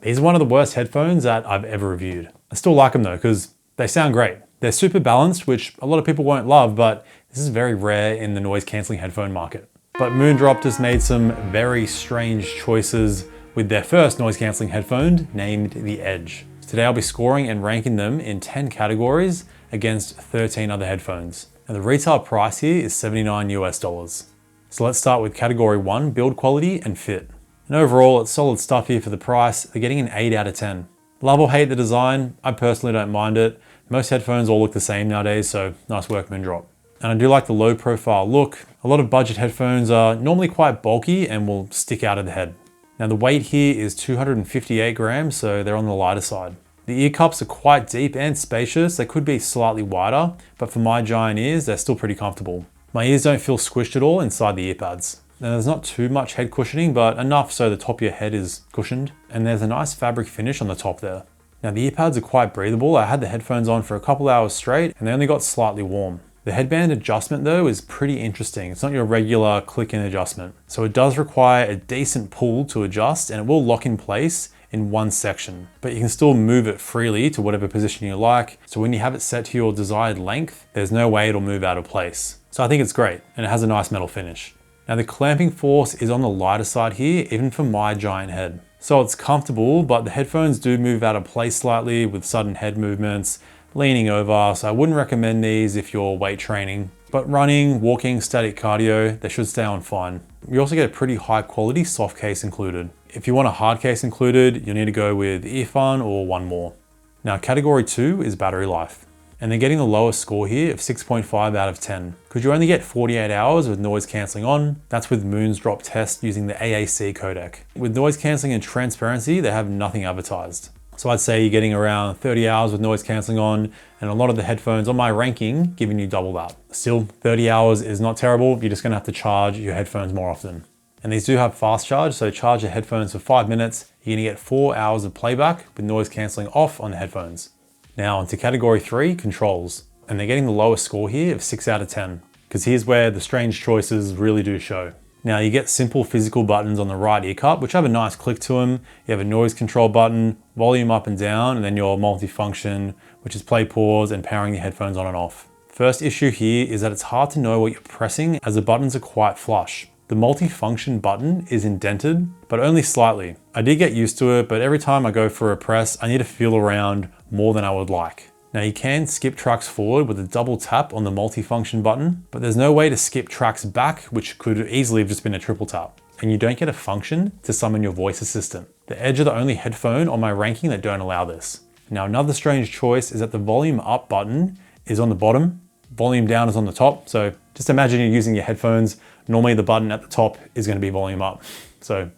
These are one of the worst headphones that I've ever reviewed. I still like them though, because they sound great. They're super balanced, which a lot of people won't love, but this is very rare in the noise cancelling headphone market. But Moondrop just made some very strange choices with their first noise cancelling headphone named the Edge. Today I'll be scoring and ranking them in 10 categories against 13 other headphones. And the retail price here is $79 US. So let's start with category 1, build quality and fit. And overall, it's solid stuff here for the price. They're getting an 8 out of 10. Love or hate the design, I personally don't mind it. Most headphones all look the same nowadays, so nice work, Moondrop. And I do like the low profile look. A lot of budget headphones are normally quite bulky and will stick out of the head. Now the weight here is 258 grams, so they're on the lighter side. The ear cups are quite deep and spacious. They could be slightly wider, but for my giant ears, they're still pretty comfortable. My ears don't feel squished at all inside the ear pads. Now there's not too much head cushioning, but enough so the top of your head is cushioned. And there's a nice fabric finish on the top there. Now the ear pads are quite breathable. I had the headphones on for a couple hours straight and they only got slightly warm. The headband adjustment though is pretty interesting. It's not your regular click-in adjustment. So it does require a decent pull to adjust and it will lock in place in one section, but you can still move it freely to whatever position you like. So when you have it set to your desired length, there's no way it'll move out of place. So I think it's great and it has a nice metal finish. Now the clamping force is on the lighter side here, even for my giant head. So it's comfortable, but the headphones do move out of place slightly with sudden head movements, leaning over. So I wouldn't recommend these if you're weight training, but running, walking, static cardio, they should stay on fine. You also get a pretty high quality soft case included. If you want a hard case included, you'll need to go with Earfun or one more. Now category 2 is battery life. And they're getting the lowest score here of 6.5 out of 10. Because you only get 48 hours with noise cancelling on. That's with Moondrop test using the AAC codec. With noise cancelling and transparency, they have nothing advertised. So I'd say you're getting around 30 hours with noise cancelling on, and a lot of the headphones on my ranking giving you double that. Still, 30 hours is not terrible. You're just gonna have to charge your headphones more often. And these do have fast charge, so charge your headphones for 5 minutes. You're gonna get 4 hours of playback with noise cancelling off on the headphones. Now onto category 3, controls. And they're getting the lowest score here of 6 out of 10, because here's where the strange choices really do show. Now you get simple physical buttons on the right ear cup, which have a nice click to them. You have a noise control button, volume up and down, and then your multifunction, which is play, pause, and powering your headphones on and off. First issue here is that it's hard to know what you're pressing as the buttons are quite flush. The multi-function button is indented, but only slightly. I did get used to it, but every time I go for a press, I need to feel around more than I would like. Now you can skip tracks forward with a double tap on the multi-function button, but there's no way to skip tracks back, which could easily have just been a triple tap. And you don't get a function to summon your voice assistant. The Edge are the only headphone on my ranking that don't allow this. Now another strange choice is that the volume up button is on the bottom, volume down is on the top. So just imagine you're using your headphones. Normally the button at the top is going to be volume up. So I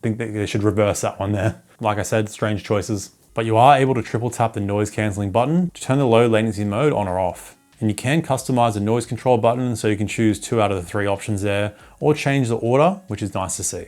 think that they should reverse that one there. Like I said, strange choices. But you are able to triple tap the noise cancelling button to turn the low latency mode on or off. And you can customize the noise control button so you can choose 2 out of the 3 options there, or change the order, which is nice to see.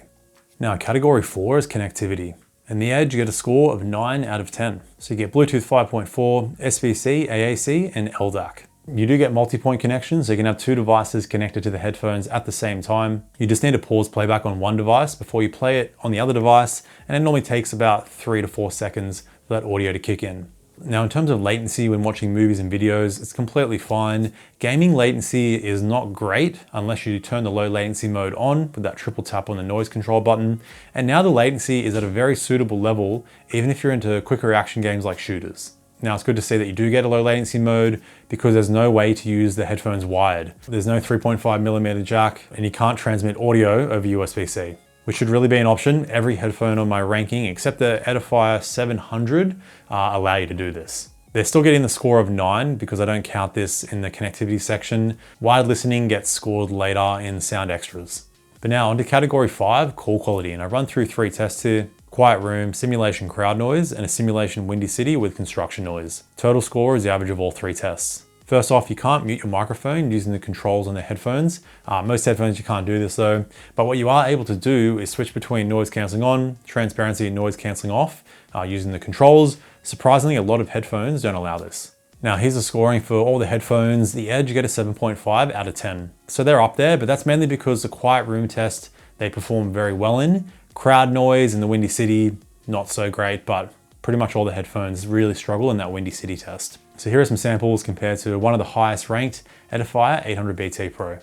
Now category 4 is connectivity. And the Edge, you get a score of 9 out of 10. So you get Bluetooth 5.4, SBC, AAC, and LDAC. You do get multi-point connections, so you can have 2 devices connected to the headphones at the same time. You just need to pause playback on one device before you play it on the other device, and it normally takes about 3 to 4 seconds for that audio to kick in. Now in terms of latency when watching movies and videos, it's completely fine. Gaming latency is not great unless you turn the low latency mode on with that triple tap on the noise control button. And now the latency is at a very suitable level, even if you're into quick reaction games like shooters. Now it's good to see that you do get a low latency mode because there's no way to use the headphones wired. There's no 3.5mm jack and you can't transmit audio over USB-C, which should really be an option. Every headphone on my ranking except the Edifier 700 allow you to do this. They're still getting the score of 9 because I don't count this in the connectivity section. Wired listening gets scored later in sound extras. But now onto category 5, call quality. And I've run through 3 tests here. Quiet room, simulation crowd noise, and a simulation windy city with construction noise. Total score is the average of all 3 tests. First off, you can't mute your microphone using the controls on the headphones. Most headphones you can't do this though, but what you are able to do is switch between noise cancelling on, transparency, and noise cancelling off using the controls. Surprisingly, a lot of headphones don't allow this. Now here's the scoring for all the headphones. The Edge, you get a 7.5 out of 10. So they're up there, but that's mainly because the quiet room test they perform very well in. Crowd noise in the windy city, not so great, but pretty much all the headphones really struggle in that Windy City test. So here are some samples compared to one of the highest ranked Edifier 800BT Pro.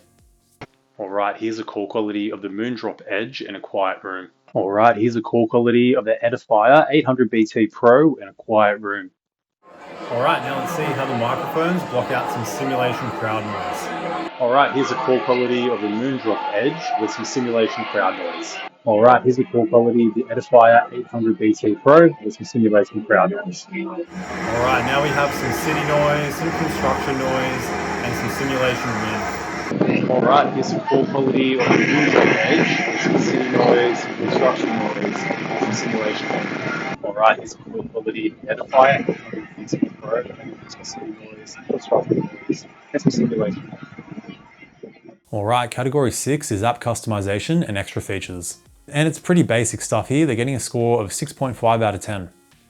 Alright, here's a call quality of the Moondrop Edge in a quiet room. Alright, here's a call quality of the Edifier 800BT Pro in a quiet room. Alright, now let's see how the microphones block out some simulation crowd noise. Alright, here's a call quality of the Moondrop Edge with some simulation crowd noise. Alright, here's a call quality of the Edifier 800BT Pro with some simulation crowd noise. Alright, now we have some city noise, some construction noise, and some simulation wind. Alright, here's some call quality of the Moondrop Edge with some city noise, some construction noise, and some simulation wind. Alright, here's some call quality of the Edifier 800BT Pro with some city noise, construction noise, and some simulation wind. Alright, category 6 is app customization and extra features. And it's pretty basic stuff here. They're getting a score of 6.5 out of 10.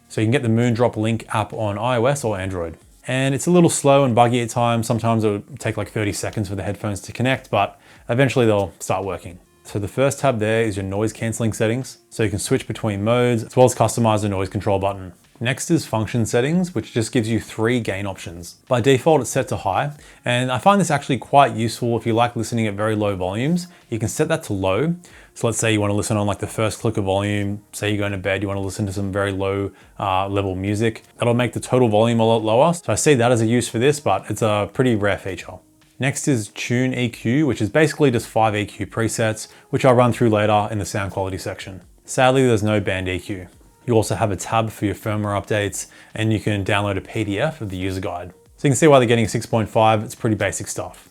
So you can get the Moondrop Link app on iOS or Android. And it's a little slow and buggy at times. Sometimes it would take like 30 seconds for the headphones to connect, but eventually they'll start working. So the first tab there is your noise cancelling settings. So you can switch between modes as well as customize the noise control button. Next is function settings, which just gives you 3 gain options. By default, it's set to high, and I find this actually quite useful if you like listening at very low volumes. You can set that to low. So let's say you want to listen on like the first click of volume, say you're going to bed, you want to listen to some very low level music. That'll make the total volume a lot lower. So I see that as a use for this, but it's a pretty rare feature. Next is Tune EQ, which is basically just 5 EQ presets, which I'll run through later in the sound quality section. Sadly, there's no band EQ. You also have a tab for your firmware updates, and you can download a PDF of the user guide. So you can see why they're getting 6.5, it's pretty basic stuff.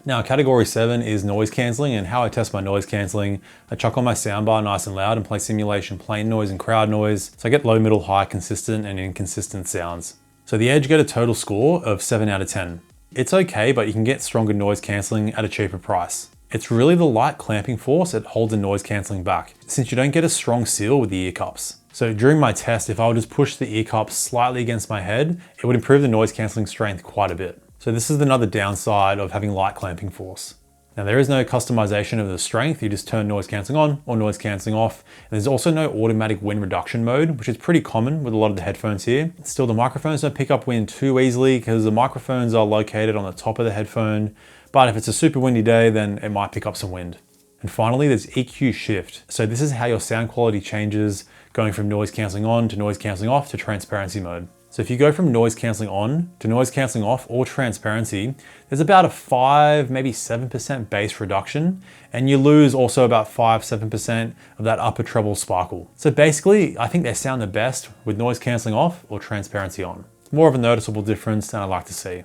Now, category 7 is noise cancelling, and how I test my noise cancelling. I chuck on my soundbar nice and loud and play simulation plain noise and crowd noise. So I get low, middle, high, consistent and inconsistent sounds. So the Edge get a total score of 7 out of 10. It's okay, but you can get stronger noise cancelling at a cheaper price. It's really the light clamping force that holds the noise cancelling back, since you don't get a strong seal with the ear cups. So during my test, if I would just push the ear cups slightly against my head, it would improve the noise cancelling strength quite a bit. So this is another downside of having light clamping force. Now there is no customization of the strength, you just turn noise cancelling on or noise cancelling off. And there's also no automatic wind reduction mode, which is pretty common with a lot of the headphones here. Still, the microphones don't pick up wind too easily because the microphones are located on the top of the headphone. But if it's a super windy day, then it might pick up some wind. And finally, there's EQ shift. So this is how your sound quality changes, going from noise cancelling on to noise cancelling off to transparency mode. So if you go from noise cancelling on to noise cancelling off or transparency, there's about a 5, maybe 7% bass reduction, and you lose also about 5-7% of that upper treble sparkle. So basically, I think they sound the best with noise cancelling off or transparency on. More of a noticeable difference than I like to see.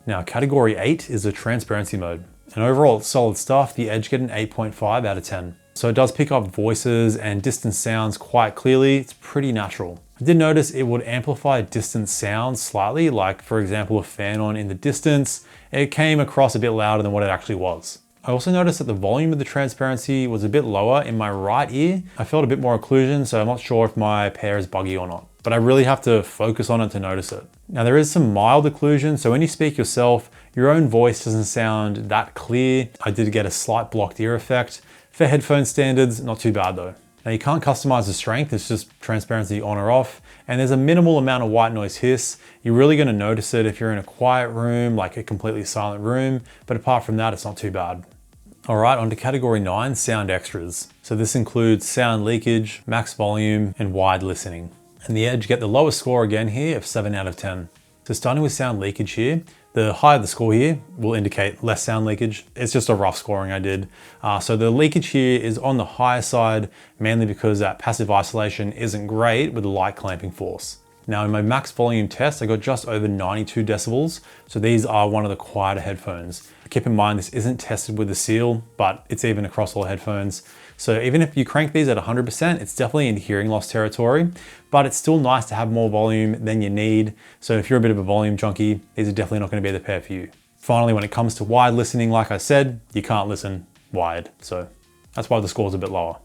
Now, category 8 is the transparency mode. And overall, it's solid stuff. The Edge get an 8.5 out of 10. So it does pick up voices and distant sounds quite clearly. It's pretty natural. I did notice it would amplify distant sounds slightly, like for example, a fan on in the distance. It came across a bit louder than what it actually was. I also noticed that the volume of the transparency was a bit lower in my right ear. I felt a bit more occlusion, so I'm not sure if my pair is buggy or not, but I really have to focus on it to notice it. Now there is some mild occlusion, so when you speak yourself, your own voice doesn't sound that clear. I did get a slight blocked ear effect. For headphone standards, not too bad though. Now you can't customize the strength, it's just transparency on or off, and there's a minimal amount of white noise hiss. You're really gonna notice it if you're in a quiet room, like a completely silent room, but apart from that, it's not too bad. All right, on to category 9, sound extras. So this includes sound leakage, max volume, and wide listening. And the Edge get the lowest score again here of 7 out of 10. So starting with sound leakage here, the higher the score here will indicate less sound leakage. It's just a rough scoring I did. So the leakage here is on the higher side, mainly because that passive isolation isn't great with the light clamping force. Now in my max volume test, I got just over 92 decibels. So these are one of the quieter headphones. Keep in mind, this isn't tested with the seal, but it's even across all headphones. So even if you crank these at 100%, it's definitely in hearing loss territory, but it's still nice to have more volume than you need. So if you're a bit of a volume junkie, these are definitely not going to be the pair for you. Finally, when it comes to wide listening, like I said, you can't listen wide. So that's why the score's a bit lower.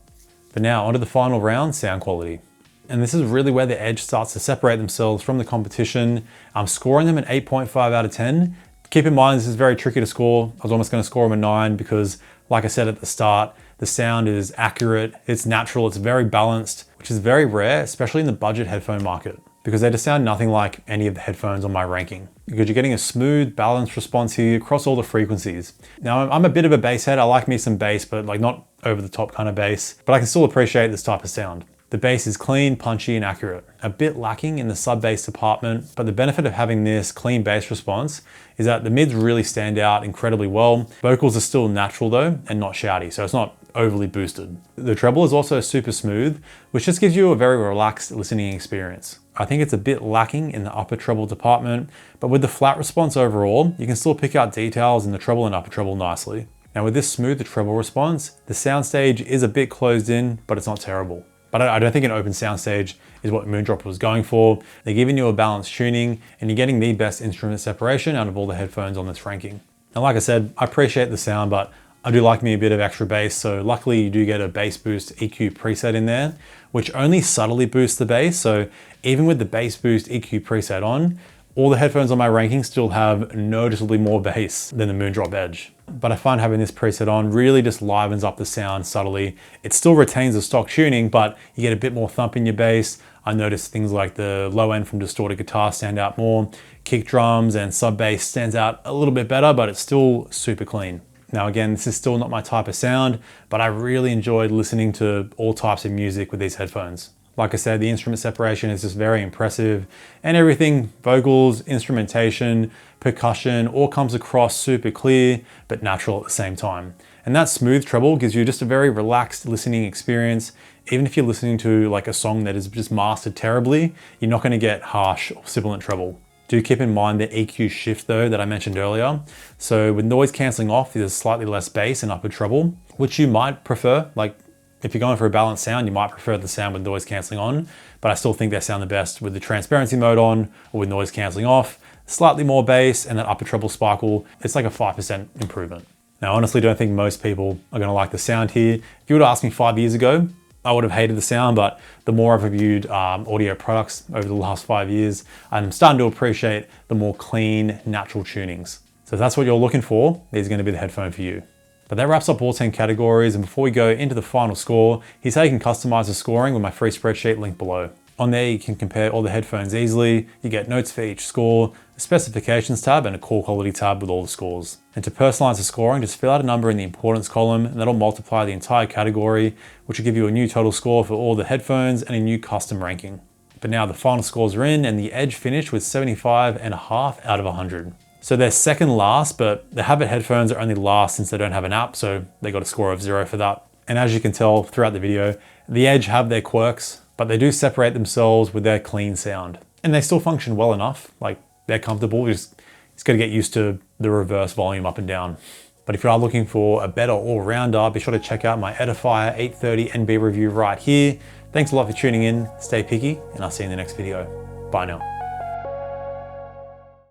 But now onto the final round, sound quality. And this is really where the Edge starts to separate themselves from the competition. I'm scoring them an 8.5 out of 10. Keep in mind, this is very tricky to score. I was almost going to score them a 9 because, like I said at the start, the sound is accurate, it's natural, it's very balanced, which is very rare, especially in the budget headphone market, because they just sound nothing like any of the headphones on my ranking, because you're getting a smooth, balanced response here across all the frequencies. Now, I'm a bit of a bass head. I like me some bass, but like not over the top kind of bass, but I can still appreciate this type of sound. The bass is clean, punchy, and accurate. A bit lacking in the sub-bass department, but the benefit of having this clean bass response is that the mids really stand out incredibly well. Vocals are still natural though, and not shouty, so it's not overly boosted. The treble is also super smooth, which just gives you a very relaxed listening experience. I think it's a bit lacking in the upper treble department, but with the flat response overall, you can still pick out details in the treble and upper treble nicely. Now with this smooth treble response, the soundstage is a bit closed in, but it's not terrible. But I don't think an open soundstage is what Moondrop was going for. They're giving you a balanced tuning and you're getting the best instrument separation out of all the headphones on this ranking. Now, like I said, I appreciate the sound, but I do like me a bit of extra bass. So luckily you do get a bass boost EQ preset in there, which only subtly boosts the bass. So even with the bass boost EQ preset on, all the headphones on my ranking still have noticeably more bass than the Moondrop Edge. But I find having this preset on really just livens up the sound subtly. It still retains the stock tuning, but you get a bit more thump in your bass. I notice things like the low end from distorted guitar stand out more. Kick drums and sub bass stands out a little bit better, but it's still super clean. Now again, this is still not my type of sound, but I really enjoyed listening to all types of music with these headphones. Like I said, the instrument separation is just very impressive, and everything, vocals, instrumentation, percussion, all comes across super clear, but natural at the same time. And that smooth treble gives you just a very relaxed listening experience. Even if you're listening to like a song that is just mastered terribly, you're not gonna get harsh or sibilant treble. Do keep in mind the EQ shift though that I mentioned earlier. So with noise cancelling off, there's slightly less bass and upper treble, which you might prefer. Like if you're going for a balanced sound, you might prefer the sound with noise cancelling on, but I still think they sound the best with the transparency mode on or with noise cancelling off. Slightly more bass and that upper treble sparkle, it's like a 5% improvement. Now, I honestly don't think most people are gonna like the sound here. If you would have asked me 5 years ago, I would have hated the sound, but the more I've reviewed audio products over the last 5 years, I'm starting to appreciate the more clean, natural tunings. So if that's what you're looking for, these are gonna be the headphone for you. But that wraps up all 10 categories, and before we go into the final score, here's how you can customize the scoring with my free spreadsheet linked below. On there, you can compare all the headphones easily. You get notes for each score, a specifications tab, and a core quality tab with all the scores. And to personalize the scoring, just fill out a number in the importance column, and that'll multiply the entire category, which will give you a new total score for all the headphones and a new custom ranking. But now the final scores are in, and the Edge finished with 75.5 out of 100. So they're second last, but the Habit headphones are only last since they don't have an app, so they got a score of 0 for that. And as you can tell throughout the video, the Edge have their quirks, but they do separate themselves with their clean sound. And they still function well enough, like they're comfortable, just got to get used to the reverse volume up and down. But if you are looking for a better all-rounder, be sure to check out my Edifier 830 NB review right here. Thanks a lot for tuning in, stay picky, and I'll see you in the next video. Bye now.